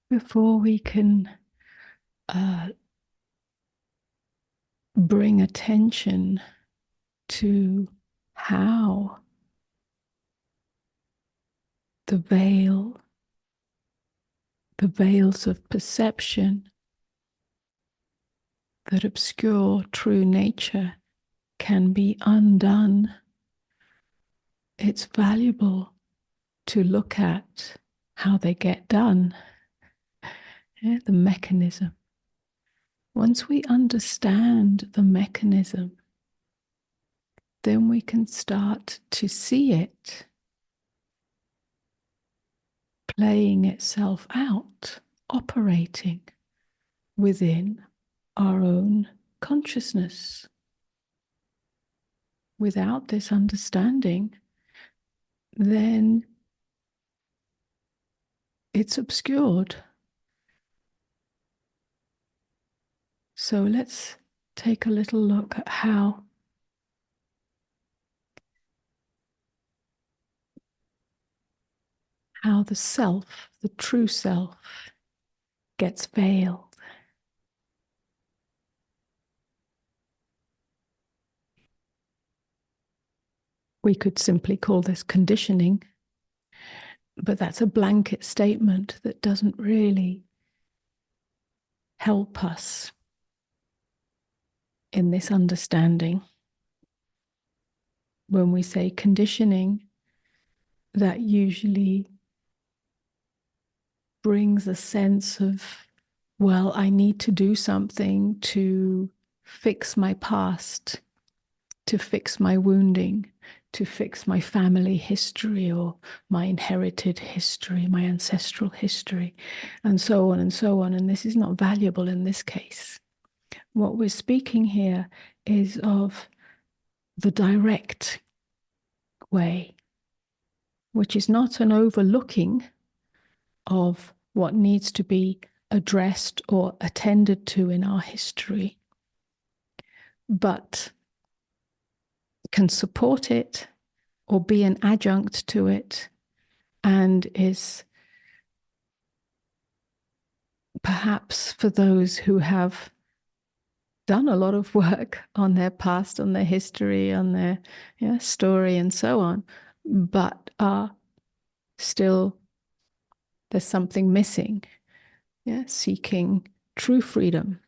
before we can bring attention to how the veils of perception that obscure true nature can be undone, it's valuable to look at how they get done, the mechanism. Once we understand the mechanism, then we can start to see it playing itself out, operating within our own consciousness. Without this understanding, then it's obscured. So let's take a little look at how the self, the true self, gets veiled. We could simply call this conditioning, but that's a blanket statement that doesn't really help us in this understanding. When we say conditioning, that usually brings a sense of, well, I need to do something to fix my past, to fix my wounding, to fix my family history or my inherited history, my ancestral history, and so on and so on. And this is not valuable in this case. What we're speaking here is of the direct way, which is not an overlooking of what needs to be addressed or attended to in our history, but can support it or be an adjunct to it, and is perhaps for those who have done a lot of work on their past, on their history, on their story and so on, but are still, there's something missing, seeking true freedom.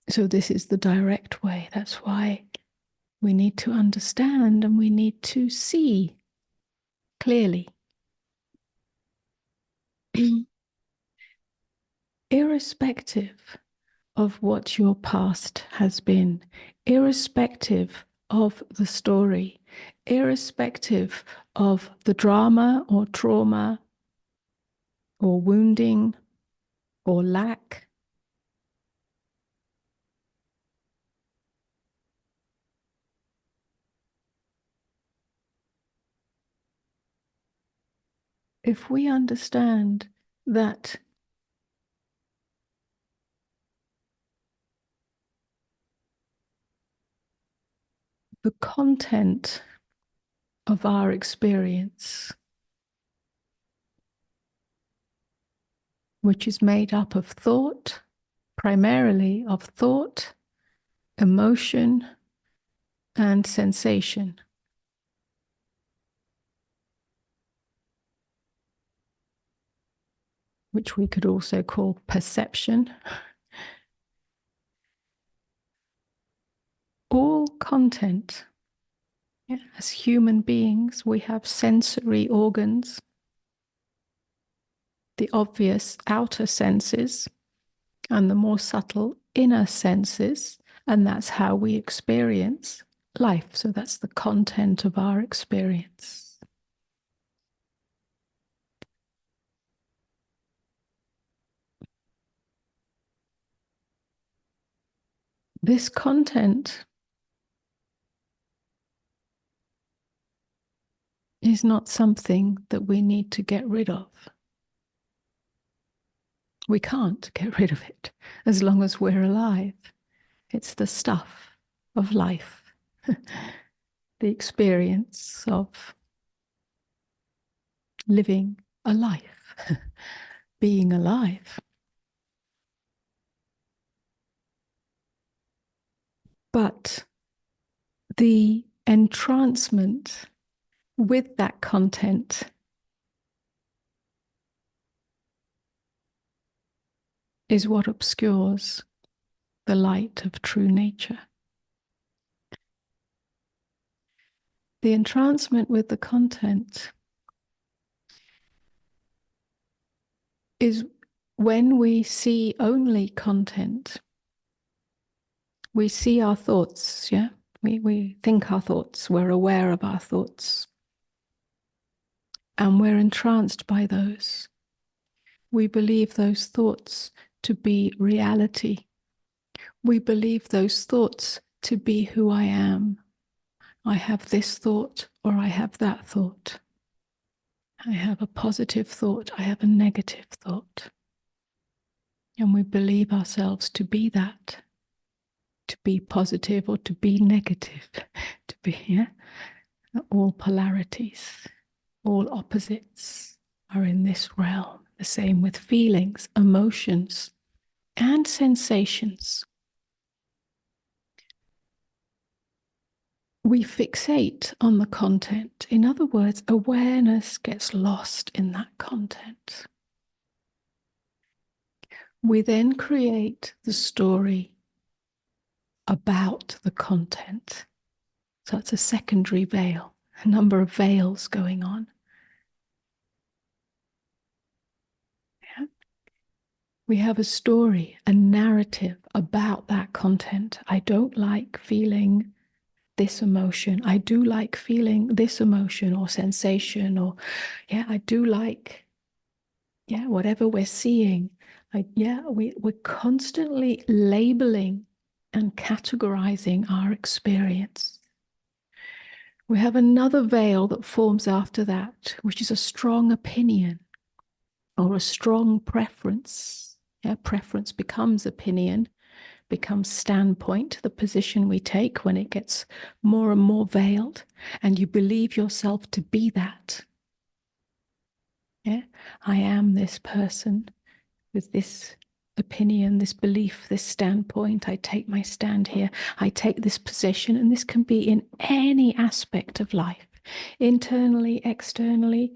So this is the direct way. That's why we need to understand and we need to see clearly. Irrespective of what your past has been, irrespective of the story, irrespective of the drama or trauma or wounding or lack, if we understand that the content of our experience, which is made up of thought, primarily of thought, emotion, and sensation, which we could also call perception. All content, as human beings, we have sensory organs, the obvious outer senses, and the more subtle inner senses, and that's how we experience life. So that's the content of our experience. This content is not something that we need to get rid of. We can't get rid of it as long as we're alive. It's the stuff of life, the experience of living a life, being alive. But the entrancement with that content is what obscures the light of true nature. The entrancement with the content is when we see only content. We see our thoughts, yeah? We think our thoughts, we're aware of our thoughts, and we're entranced by those. We believe those thoughts to be reality. We believe those thoughts to be who I am. I have this thought or I have that thought. I have a positive thought, I have a negative thought. And we believe ourselves to be that, to be positive or to be negative, to be, yeah? All polarities, all opposites are in this realm. The same with feelings, emotions, and sensations. We fixate on the content. In other words, awareness gets lost in that content. We then create the story about the content. So it's a secondary veil, a number of veils going on. Yeah. We have a story, a narrative about that content. I don't like feeling this emotion. I do like feeling this emotion or sensation, or yeah, I do like, yeah, whatever we're seeing. We're constantly labeling and categorizing our experience. We have another veil that forms after that, which is a strong opinion or a strong preference. Yeah, preference becomes opinion, becomes standpoint, the position we take when it gets more and more veiled, and you believe yourself to be that. Yeah, I am this person with this opinion, this belief, this standpoint. I take my stand here. I take this position, and this can be in any aspect of life, internally, externally,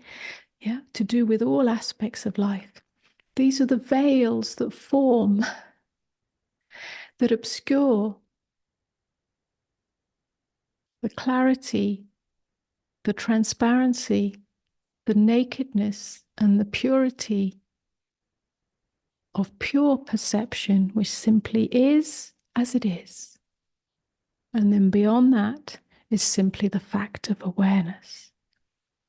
yeah, to do with all aspects of life. These are the veils that form, that obscure the clarity, the transparency, the nakedness, and the purity of pure perception, which simply is as it is. And then beyond that is simply the fact of awareness.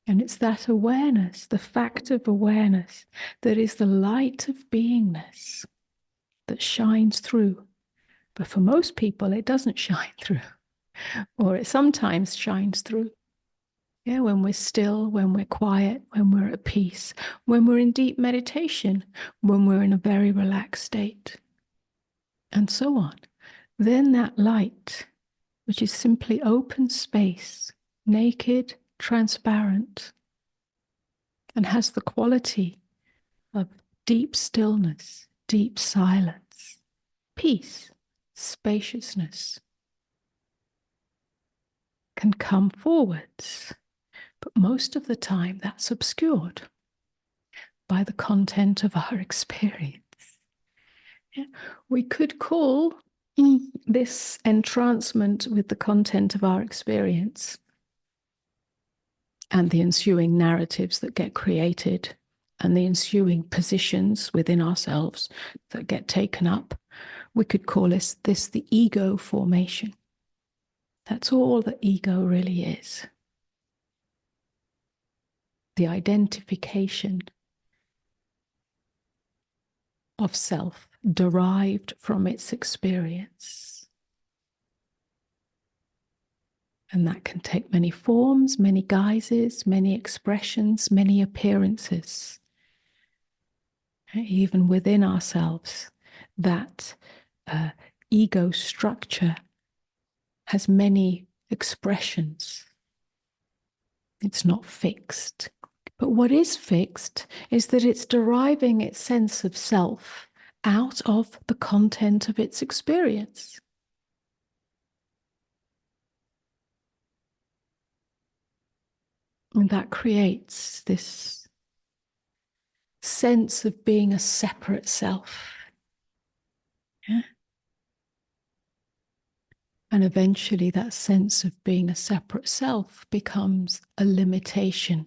And it's that awareness, the fact of awareness, that is the light of beingness that shines through. But for most people, it doesn't shine through, or it sometimes shines through. Yeah, when we're still, when we're quiet, when we're at peace, when we're in deep meditation, when we're in a very relaxed state, and so on. Then that light, which is simply open space, naked, transparent, and has the quality of deep stillness, deep silence, peace, spaciousness, can come forwards. But most of the time, that's obscured by the content of our experience. Yeah. We could call this entrancement with the content of our experience and the ensuing narratives that get created and the ensuing positions within ourselves that get taken up. We could call this the ego formation. That's all that ego really is. The identification of self derived from its experience. And that can take many forms, many guises, many expressions, many appearances. Even within ourselves, that ego structure has many expressions. It's not fixed. But what is fixed is that it's deriving its sense of self out of the content of its experience. And that creates this sense of being a separate self. Yeah? And eventually that sense of being a separate self becomes a limitation,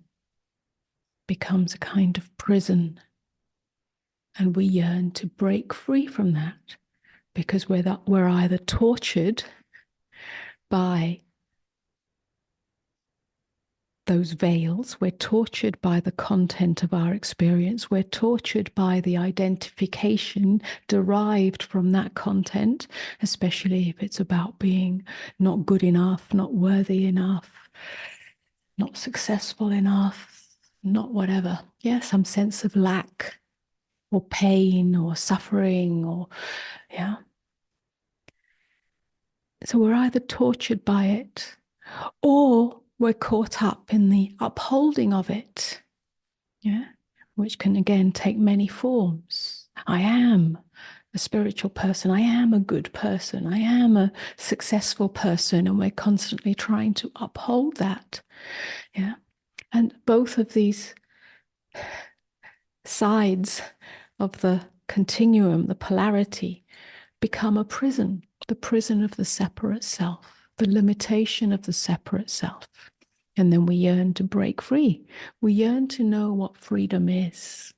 becomes a kind of prison. And we yearn to break free from that because we're either tortured by those veils, we're tortured by the content of our experience, we're tortured by the identification derived from that content, especially if it's about being not good enough, not worthy enough, not successful enough, not whatever. Yeah, some sense of lack or pain or suffering or, yeah. So we're either tortured by it or we're caught up in the upholding of it, yeah, which can again take many forms. I am a spiritual person. I am a good person. I am a successful person. And we're constantly trying to uphold that, yeah. And both of these sides of the continuum, the polarity, become a prison, the prison of the separate self, the limitation of the separate self. And then we yearn to break free. We yearn to know what freedom is.